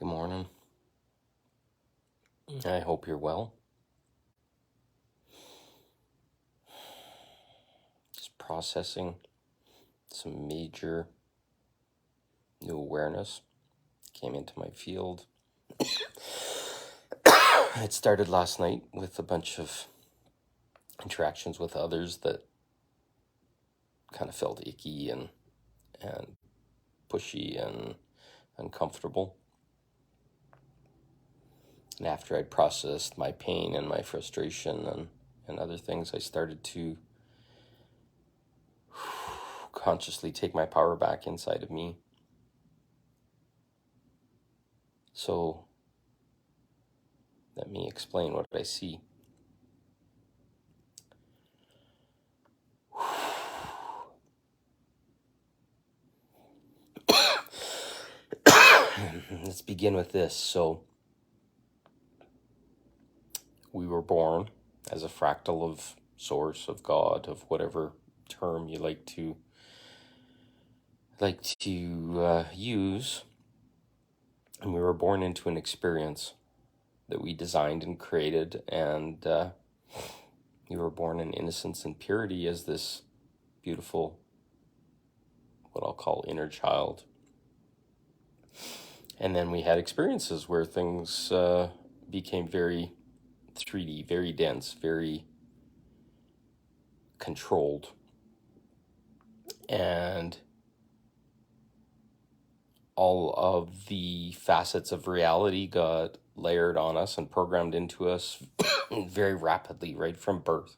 Good morning. I hope you're well. Just processing some major new awareness came into my field. It started last night with a bunch of interactions with others that kind of felt icky and pushy and uncomfortable. And after I'd processed my pain and my frustration and other things, I started to consciously take my power back inside of me. So let me explain what I see. Let's begin with this. So we were born as a fractal of source, of God, of whatever term you like to use. And we were born into an experience that we designed and created, and we were born in innocence and purity as this beautiful, what I'll call inner child. And then we had experiences where things became very 3D, very dense, very controlled. And all of the facets of reality got layered on us and programmed into us very rapidly, right from birth.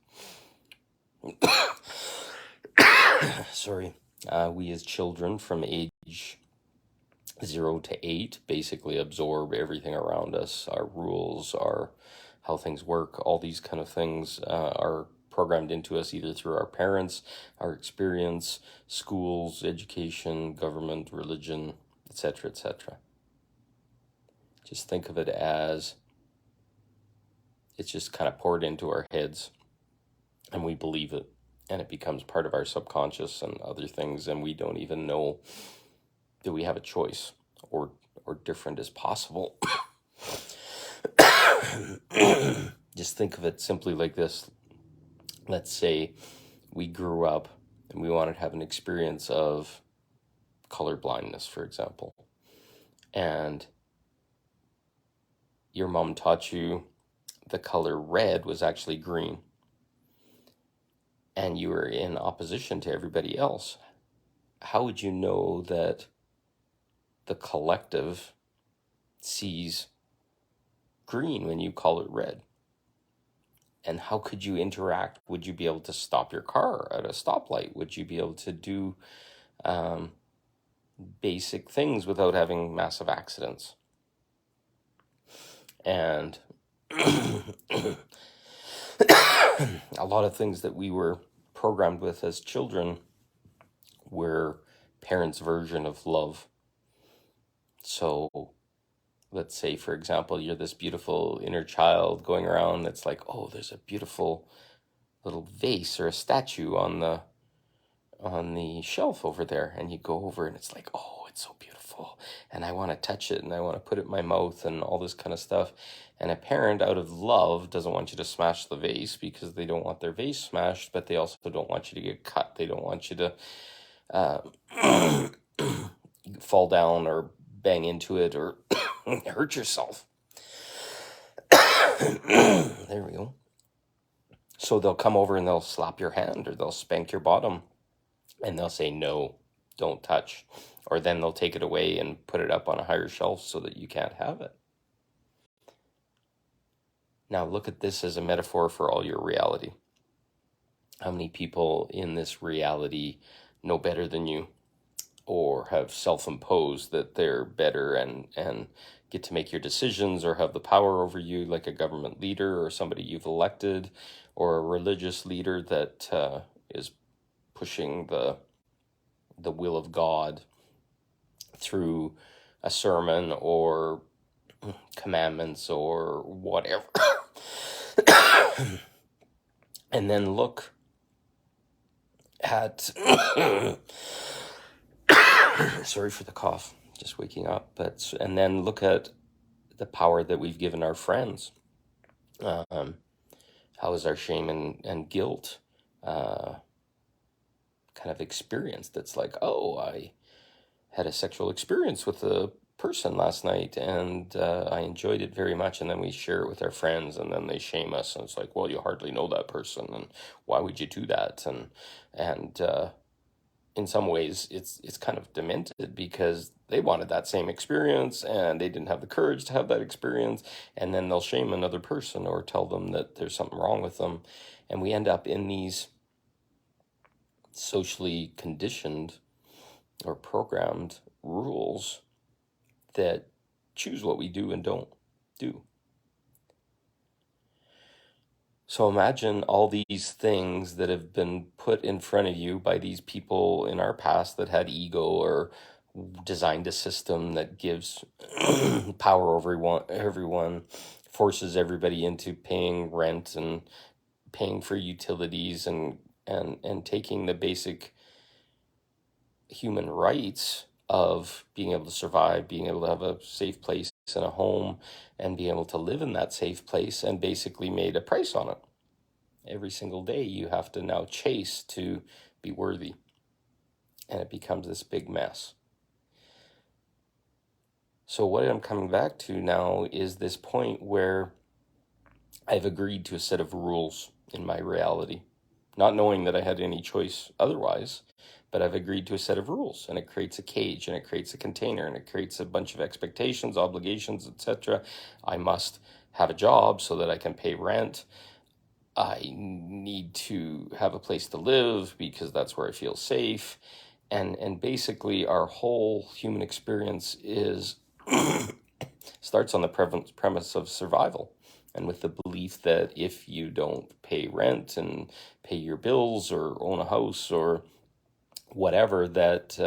Sorry. We as children from age 0 to 8 basically absorb everything around us. Our rules, how things work, all these kind of things are programmed into us either through our parents, our experience, schools, education, government, religion, etc., etc. Just think of it as it's just kind of poured into our heads and we believe it, and it becomes part of our subconscious and other things, and we don't even know that we have a choice or different is possible. Just think of it simply like this. Let's say we grew up and we wanted to have an experience of color blindness, for example. And your mom taught you the color red was actually green. And you were in opposition to everybody else. How would you know that the collective sees green when you call it red? And how could you interact? Would you be able to stop your car at a stoplight? Would you be able to do basic things without having massive accidents? And a lot of things that we were programmed with as children were parents' version of love. So let's say, for example, you're this beautiful inner child going around that's like, oh, there's a beautiful little vase or a statue on the shelf over there, and you go over and it's like, oh, it's so beautiful, and I want to touch it and I want to put it in my mouth and all this kind of stuff. And a parent, out of love, doesn't want you to smash the vase because they don't want their vase smashed, but they also don't want you to get cut. They don't want you to fall down or bang into it or hurt yourself. There we go. So they'll come over and they'll slap your hand or they'll spank your bottom and they'll say, no, don't touch. Or then they'll take it away and put it up on a higher shelf so that you can't have it. Now look at this as a metaphor for all your reality. How many people in this reality know better than you, or have self-imposed that they're better and get to make your decisions or have the power over you, like a government leader or somebody you've elected, or a religious leader that is pushing the will of God through a sermon or commandments or whatever. And then look at sorry for the cough, just waking up, and then look at the power that we've given our friends. How is our shame and guilt kind of experience that's like, oh, I had a sexual experience with a person last night and I enjoyed it very much, and then we share it with our friends and then they shame us, and it's like, well, you hardly know that person and why would you do that? And in some ways it's kind of demented because they wanted that same experience and they didn't have the courage to have that experience, and then they'll shame another person or tell them that there's something wrong with them, and we end up in these socially conditioned or programmed rules that choose what we do and don't do. So imagine all these things that have been put in front of you by these people in our past that had ego or designed a system that gives power over everyone, forces everybody into paying rent and paying for utilities and taking the basic human rights of being able to survive, being able to have a safe place and a home, and being able to live in that safe place, and basically made a price on it. Every single day you have to now chase to be worthy, and it becomes this big mess. So what I'm coming back to now is this point where I've agreed to a set of rules in my reality, not knowing that I had any choice otherwise, but I've agreed to a set of rules, and it creates a cage, and it creates a container, and it creates a bunch of expectations, obligations, etc. I must have a job so that I can pay rent. I need to have a place to live because that's where I feel safe. And basically our whole human experience is starts on the premise of survival, and with the belief that if you don't pay rent and pay your bills or own a house or whatever, that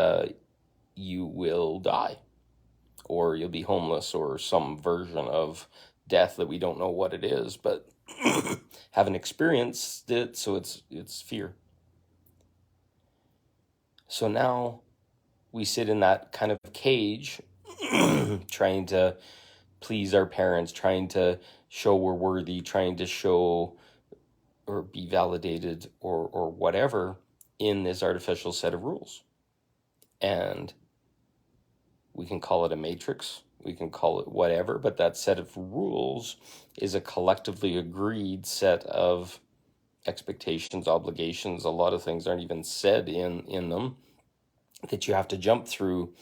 you will die or you'll be homeless or some version of death that we don't know what it is, but haven't experienced it, so it's fear. So now we sit in that kind of cage trying to please our parents, trying to show we're worthy, trying to show or be validated or whatever in this artificial set of rules. And we can call it a matrix, we can call it whatever, but that set of rules is a collectively agreed set of expectations, obligations. A lot of things aren't even said in them that you have to jump through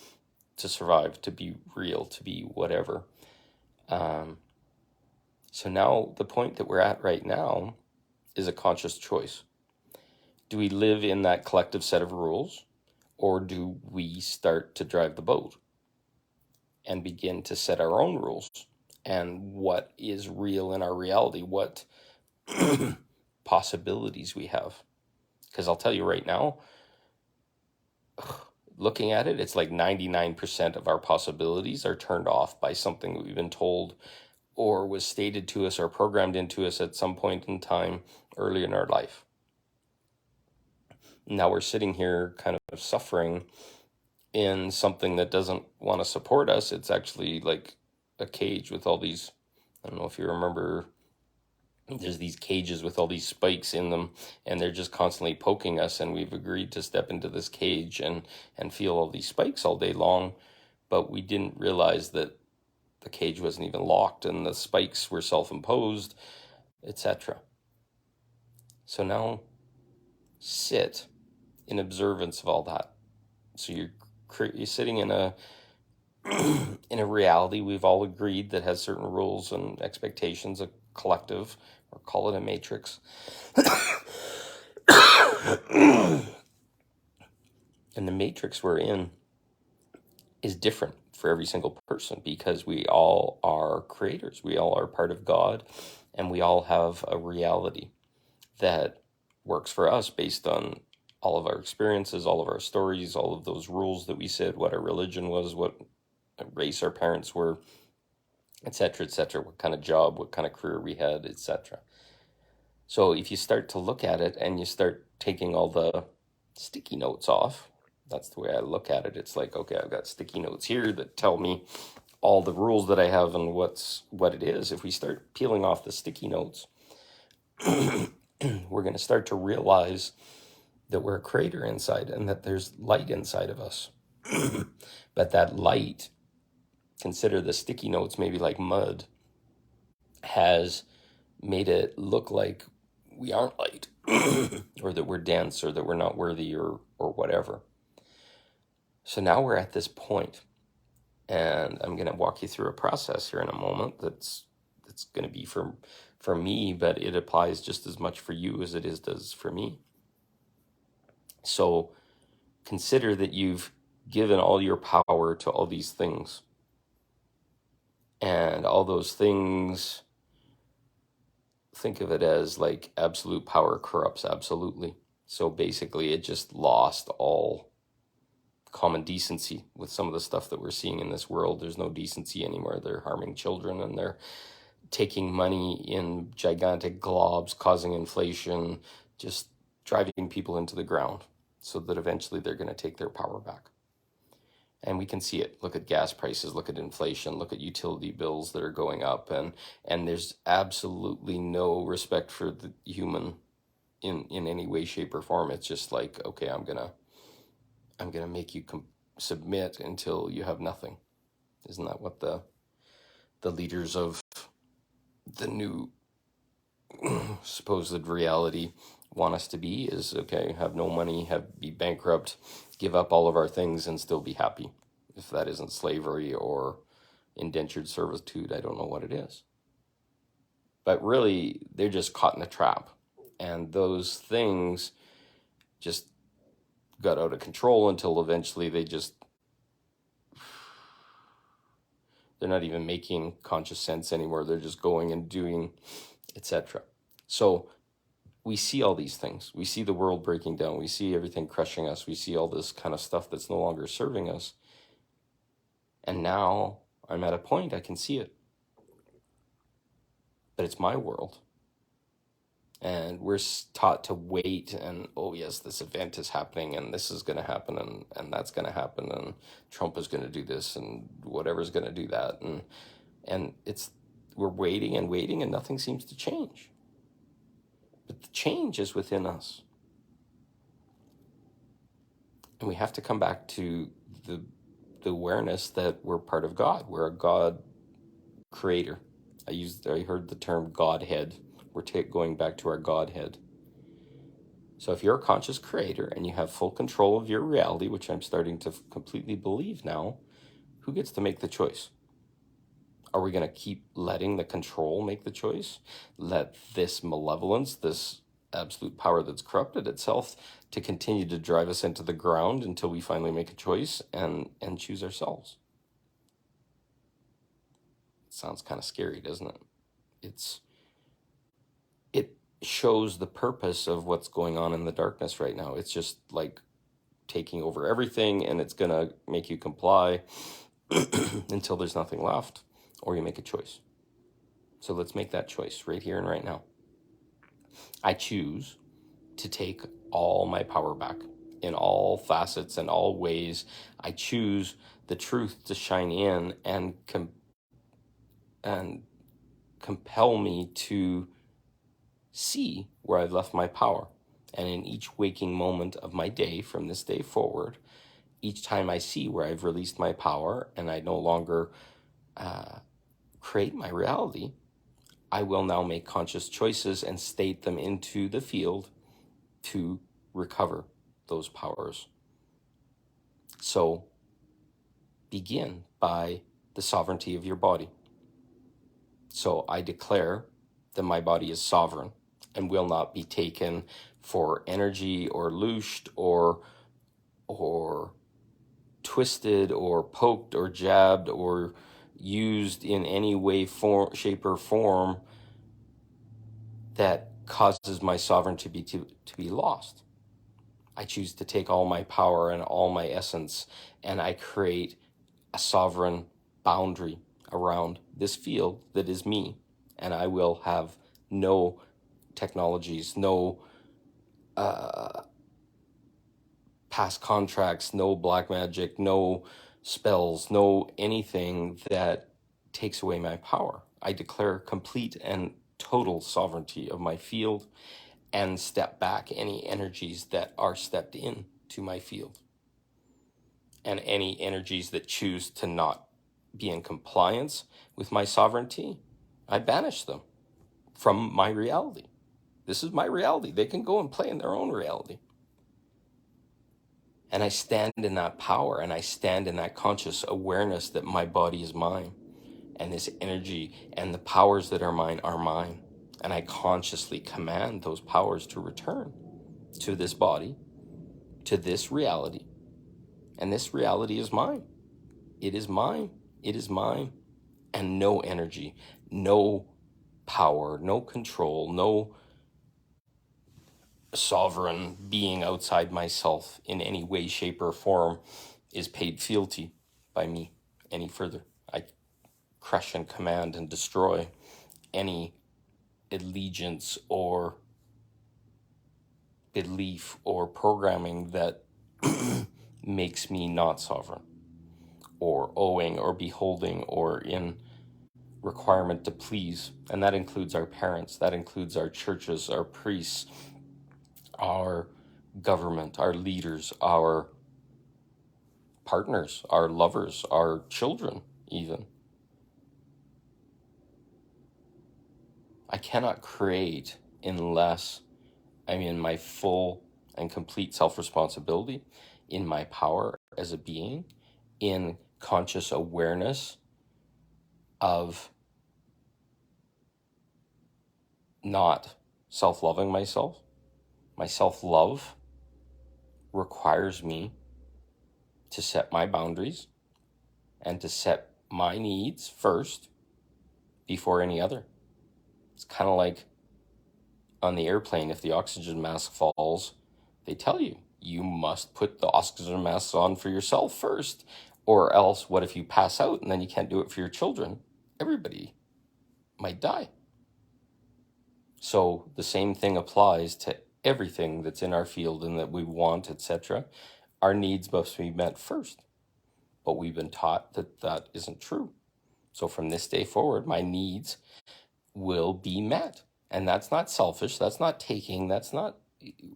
to survive, to be real, to be whatever. So now the point that we're at right now is a conscious choice. Do we live in that collective set of rules, or do we start to drive the boat and begin to set our own rules and what is real in our reality, what possibilities we have? Because I'll tell you right now, looking at it, it's like 99% of our possibilities are turned off by something that we've been told or was stated to us or programmed into us at some point in time early in our life. Now we're sitting here kind of suffering in something that doesn't want to support us. It's actually like a cage with all these, I don't know if you remember, there's these cages with all these spikes in them, and they're just constantly poking us, and we've agreed to step into this cage and feel all these spikes all day long, but we didn't realize that the cage wasn't even locked and the spikes were self-imposed, etc. So now sit in observance of all that. So you're sitting in a in a reality we've all agreed that has certain rules and expectations, a collective, or call it a matrix. And the matrix we're in is different for every single person because we all are creators. We all are part of God, and we all have a reality that works for us based on all of our experiences, all of our stories, all of those rules that we said, what our religion was, what race our parents were, etc., what kind of job, what kind of career we had, etc. So if you start to look at it and you start taking all the sticky notes off, that's the way I look at it. It's like, okay, I've got sticky notes here that tell me all the rules that I have and what it is, if we start peeling off the sticky notes, we're going to start to realize that we're a creator inside and that there's light inside of us. But that light, consider the sticky notes maybe like mud, has made it look like we aren't light or that we're dense or that we're not worthy or whatever. So now we're at this point, and I'm going to walk you through a process here in a moment that's going to be for me, but it applies just as much for you as it does for me. So consider that you've given all your power to all these things, and all those things, think of it as like absolute power corrupts absolutely. So basically it just lost all common decency with some of the stuff that we're seeing in this world. There's no decency anymore. They're harming children, and they're taking money in gigantic globs, causing inflation, just driving people into the ground so that eventually they're going to take their power back. And we can see it. Look at gas prices, look at inflation, look at utility bills that are going up, and there's absolutely no respect for the human in any way, shape, or form. It's just like, okay, I'm gonna make you submit until you have nothing. Isn't that what the leaders of the new supposed reality want us to be? Is okay, have no money, be bankrupt, give up all of our things, and still be happy. If that isn't slavery or indentured servitude, I don't know what it is. But really, they're just caught in a trap, and those things just got out of control until eventually they're not even making conscious sense anymore. They're just going and doing, etc. So we see all these things. We see the world breaking down. We see everything crushing us. We see all this kind of stuff that's no longer serving us. And now I'm at a point I can see it. But it's my world. And we're taught to wait and, oh yes, this event is happening and this is going to happen and that's going to happen and Trump is going to do this and whatever's going to do that. And we're waiting and waiting and nothing seems to change. But the change is within us. And we have to come back to the awareness that we're part of God. We're a God creator. I heard the term Godhead. We're going back to our Godhead. So if you're a conscious creator and you have full control of your reality, which I'm starting to completely believe now, who gets to make the choice? Are we going to keep letting the control make the choice? Let this malevolence, this absolute power that's corrupted itself, to continue to drive us into the ground until we finally make a choice and choose ourselves? It sounds kind of scary, doesn't it? It shows the purpose of what's going on in the darkness right now. It's just like taking over everything, and it's going to make you comply until there's nothing left, or you make a choice. So let's make that choice right here and right now. I choose to take all my power back in all facets and all ways. I choose the truth to shine in and compel me to see where I've left my power. And in each waking moment of my day from this day forward, each time I see where I've released my power and I no longer create my reality, I will now make conscious choices and state them into the field to recover those powers. So begin by the sovereignty of your body. So I declare that my body is sovereign and will not be taken for energy or loosed or twisted or poked or jabbed or used in any way, shape, or form that causes my sovereignty to be lost. I choose to take all my power and all my essence, and I create a sovereign boundary around this field that is me, and I will have no technologies, no past contracts, no black magic, no spells, no anything that takes away my power. I declare complete and total sovereignty of my field and step back any energies that are stepped in to my field. And any energies that choose to not be in compliance with my sovereignty, I banish them from my reality. This is my reality. They can go and play in their own reality. And I stand in that power, and I stand in that conscious awareness that my body is mine, and this energy and the powers that are mine are mine. And I consciously command those powers to return to this body, to this reality. And this reality is mine. It is mine. It is mine. And no energy, no power, no control, no sovereign being outside myself in any way, shape, or form is paid fealty by me any further. I crush and command and destroy any allegiance or belief or programming that makes me not sovereign or owing or beholding or in requirement to please. And that includes our parents, that includes our churches, our priests, our government, our leaders, our partners, our lovers, our children even. I cannot create unless I'm in my full and complete self-responsibility, in my power as a being, in conscious awareness of not self-loving myself. My self-love requires me to set my boundaries and to set my needs first before any other. It's kind of like on the airplane, if the oxygen mask falls, they tell you, you must put the oxygen mask on for yourself first, or else what if you pass out and then you can't do it for your children? Everybody might die. So the same thing applies to everything that's in our field and that we want, etc. Our needs must be met first. But we've been taught that that isn't true. So from this day forward, my needs will be met. And that's not selfish. That's not taking. That's not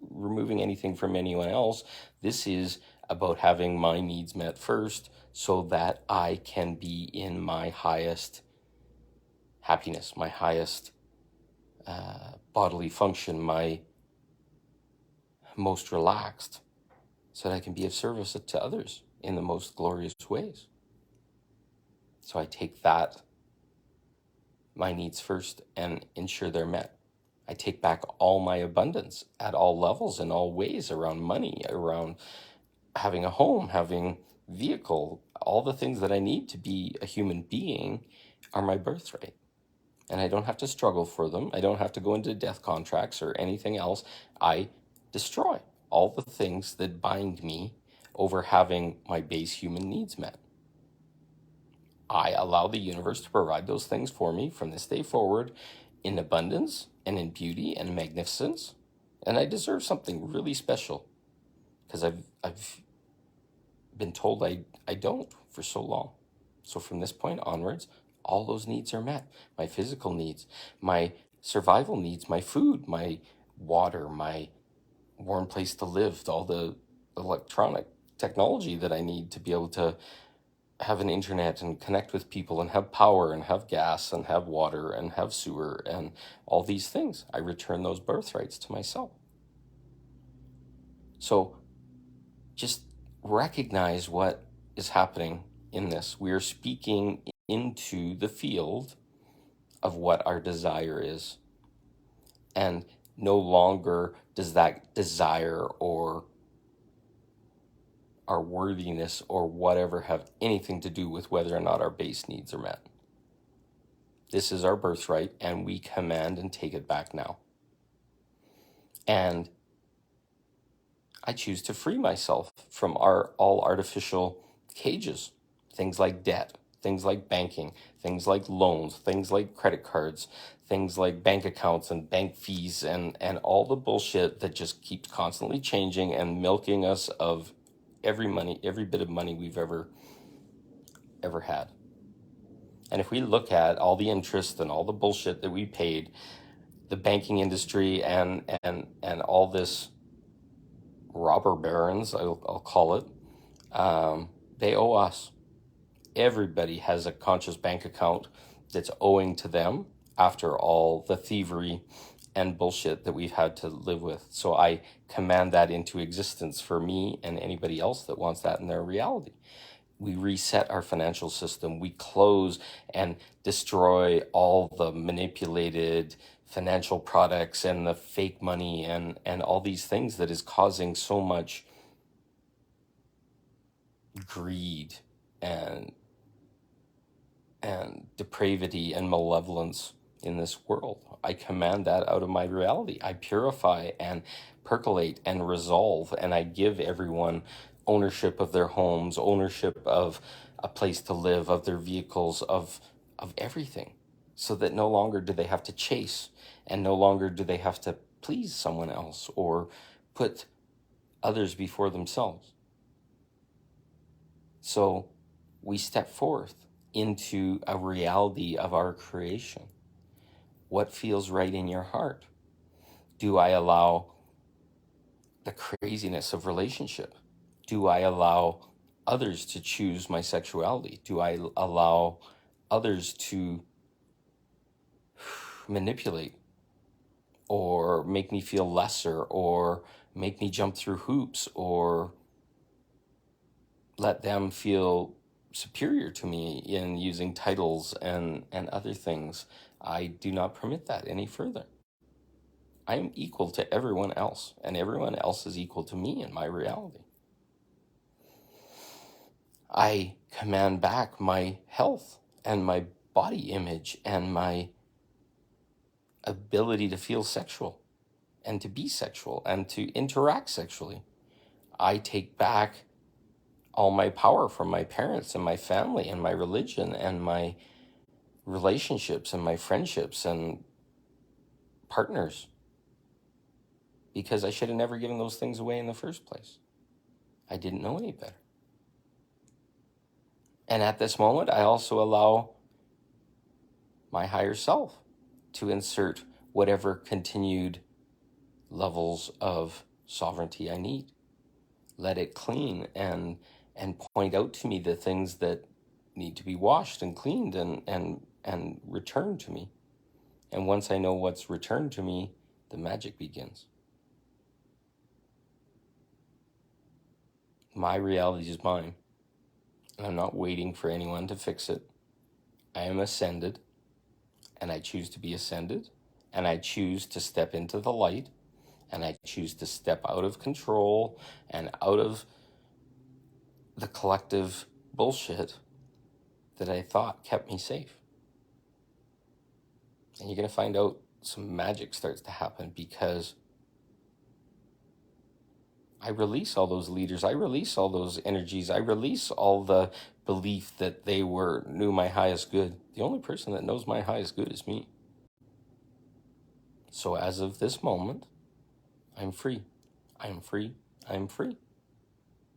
removing anything from anyone else. This is about having my needs met first so that I can be in my highest happiness, my highest bodily function, my most relaxed, so that I can be of service to others in the most glorious ways. So I take that, my needs first, and ensure they're met. I take back all my abundance at all levels, in all ways, around money, around having a home, having vehicle. All the things that I need to be a human being are my birthright. And I don't have to struggle for them. I don't have to go into death contracts or anything else. I destroy all the things that bind me over having my base human needs met. I allow the universe to provide those things for me from this day forward in abundance and in beauty and magnificence. And I deserve something really special because I've been told I don't for so long. So from this point onwards, all those needs are met. My physical needs, my survival needs, my food, my water, my warm place to live, all the electronic technology that I need to be able to have an internet and connect with people and have power and have gas and have water and have sewer and all these things. I return those birthrights to myself. So just recognize what is happening in this. We are speaking into the field of what our desire is. And no longer does that desire or our worthiness or whatever have anything to do with whether or not our base needs are met. This is our birthright, and we command and take it back now. And I choose to free myself from all artificial cages, things like debt, things like banking, things like loans, things like credit cards, things like bank accounts and bank fees and all the bullshit that just keeps constantly changing and milking us of every bit of money we've ever ever had. And if we look at all the interest and all the bullshit that we paid, the banking industry and all this robber barons, I'll call it, they owe us. Everybody has a conscious bank account that's owing to them after all the thievery and bullshit that we've had to live with. So I command that into existence for me and anybody else that wants that in their reality. We reset our financial system. We close and destroy all the manipulated financial products and the fake money and all these things that is causing so much greed and depravity and malevolence in this world. I command that out of my reality. I purify and percolate and resolve, and I give everyone ownership of their homes, ownership of a place to live, of their vehicles, of everything, so that no longer do they have to chase, and no longer do they have to please someone else or put others before themselves. So we step forth into a reality of our creation. What feels right in your heart? Do I allow the craziness of relationship? Do I allow others to choose my sexuality? Do I allow others to manipulate or make me feel lesser or make me jump through hoops or let them feel superior to me in using titles and other things? I do not permit that any further. I am equal to everyone else, and everyone else is equal to me in my reality. I command back my health and my body image and my ability to feel sexual and to be sexual and to interact sexually. I take back all my power from my parents and my family and my religion and my relationships and my friendships and partners, because I should have never given those things away in the first place. I didn't know any better. And at this moment, I also allow my higher self to insert whatever continued levels of sovereignty I need. Let it clean and point out to me the things that need to be washed and cleaned and returned to me. And once I know what's returned to me, the magic begins. My reality is mine, and I'm not waiting for anyone to fix it. I am ascended, and I choose to be ascended, and I choose to step into the light, and I choose to step out of control and out of the collective bullshit that I thought kept me safe. And you're going to find out some magic starts to happen, because I release all those leaders. I release all those energies. I release all the belief that they knew my highest good. The only person that knows my highest good is me. So as of this moment, I'm free. I am free. I am free.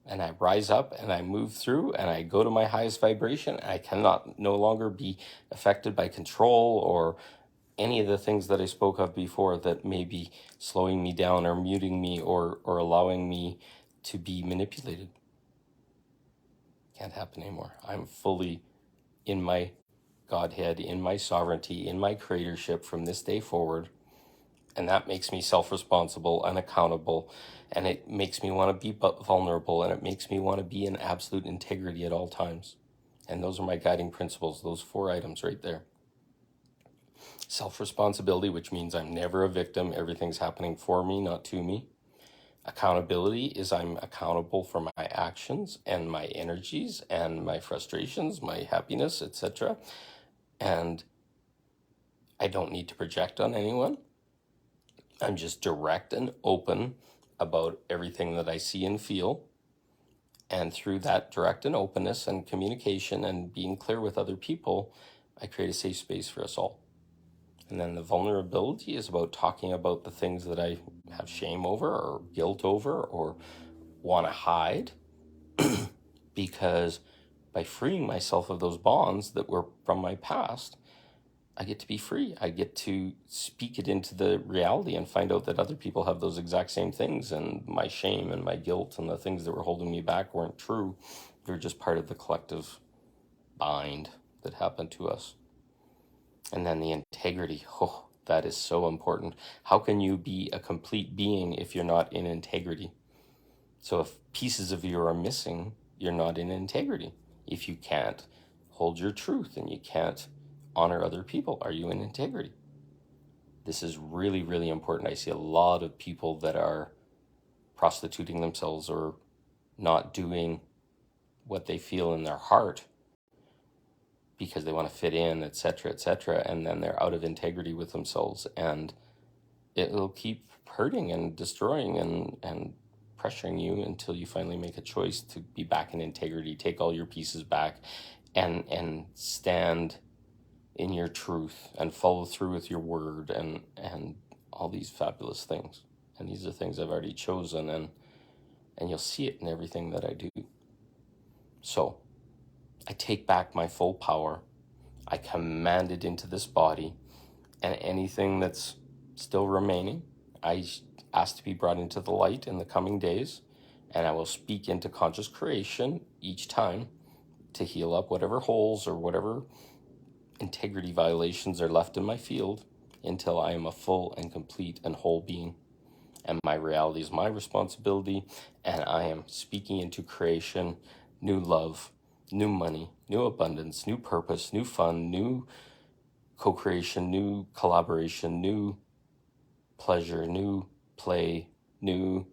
And I rise up and I move through and I go to my highest vibration. I cannot no longer be affected by control or any of the things that I spoke of before that may be slowing me down or muting me or allowing me to be manipulated. Can't happen anymore. I'm fully in my Godhead, in my sovereignty, in my creatorship from this day forward. And that makes me self-responsible and accountable. And it makes me want to be vulnerable. And it makes me want to be in absolute integrity at all times. And those are my guiding principles, those 4 items right there. Self-responsibility, which means I'm never a victim. Everything's happening for me, not to me. Accountability is I'm accountable for my actions and my energies and my frustrations, my happiness, etc. And I don't need to project on anyone. I'm just direct and open about everything that I see and feel. And through that direct and openness and communication and being clear with other people, I create a safe space for us all. And then the vulnerability is about talking about the things that I have shame over or guilt over or want to hide, because by freeing myself of those bonds that were from my past, I get to be free. I get to speak it into the reality and find out that other people have those exact same things, and my shame and my guilt and the things that were holding me back weren't true. They're just part of the collective bind that happened to us. And then the integrity, oh, that is so important. How can you be a complete being if you're not in integrity? So if pieces of you are missing, you're not in integrity. If you can't hold your truth and you can't honor other people, are you in integrity? This is really, really important. I see a lot of people that are prostituting themselves or not doing what they feel in their heart because they want to fit in, etc., and then they're out of integrity with themselves, and it'll keep hurting and destroying and pressuring you until you finally make a choice to be back in integrity, take all your pieces back, and stand in your truth and follow through with your word and all these fabulous things. And these are things I've already chosen, and you'll see it in everything that I do. So I take back my full power. I command it into this body, and anything that's still remaining, I ask to be brought into the light in the coming days, and I will speak into conscious creation each time to heal up whatever holes or whatever integrity violations are left in my field until I am a full and complete and whole being. And my reality is my responsibility, and I am speaking into creation, new love, new money, new abundance, new purpose, new fun, new co-creation, new collaboration, new pleasure, new play, new...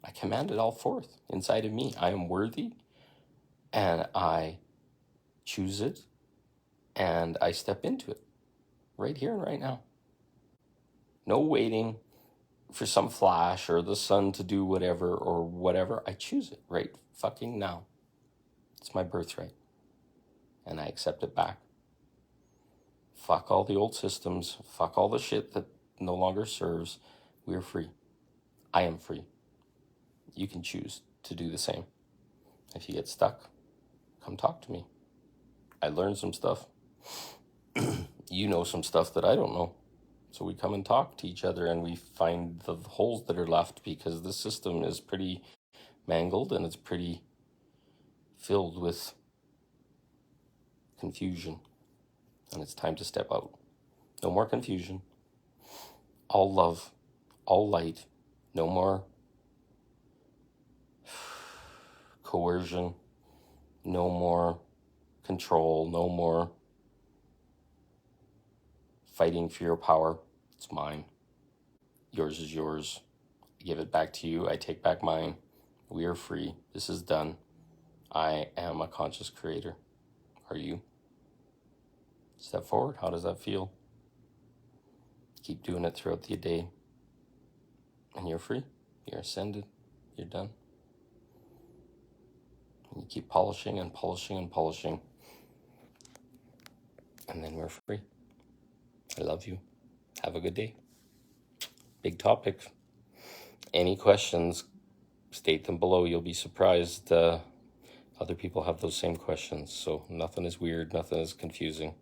I command it all forth inside of me. I am worthy, and I choose it, and I step into it right here and right now. No waiting for some flash or the sun to do whatever or whatever. I choose it right fucking now. It's my birthright, and I accept it back. Fuck all the old systems. Fuck all the shit that no longer serves. We're free. I am free. You can choose to do the same. If you get stuck, come talk to me. I learned some stuff. You know some stuff that I don't know. So we come and talk to each other, and we find the holes that are left, because the system is pretty mangled and it's pretty filled with confusion. And it's time to step out. No more confusion. All love, all light. No more coercion. No more control. No more fighting for your power. It's mine. Yours is yours. I give it back to you. I take back mine. We are free. This is done. I am a conscious creator. Are you? Step forward. How does that feel? Keep doing it throughout the day. And you're free. You're ascended. You're done. And you keep polishing and polishing and polishing. And then we're free. I love you. Have a good day. Big topic. Any questions, state them below. You'll be surprised. Other people have those same questions. So nothing is weird. Nothing is confusing.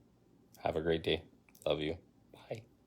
Have a great day. Love you.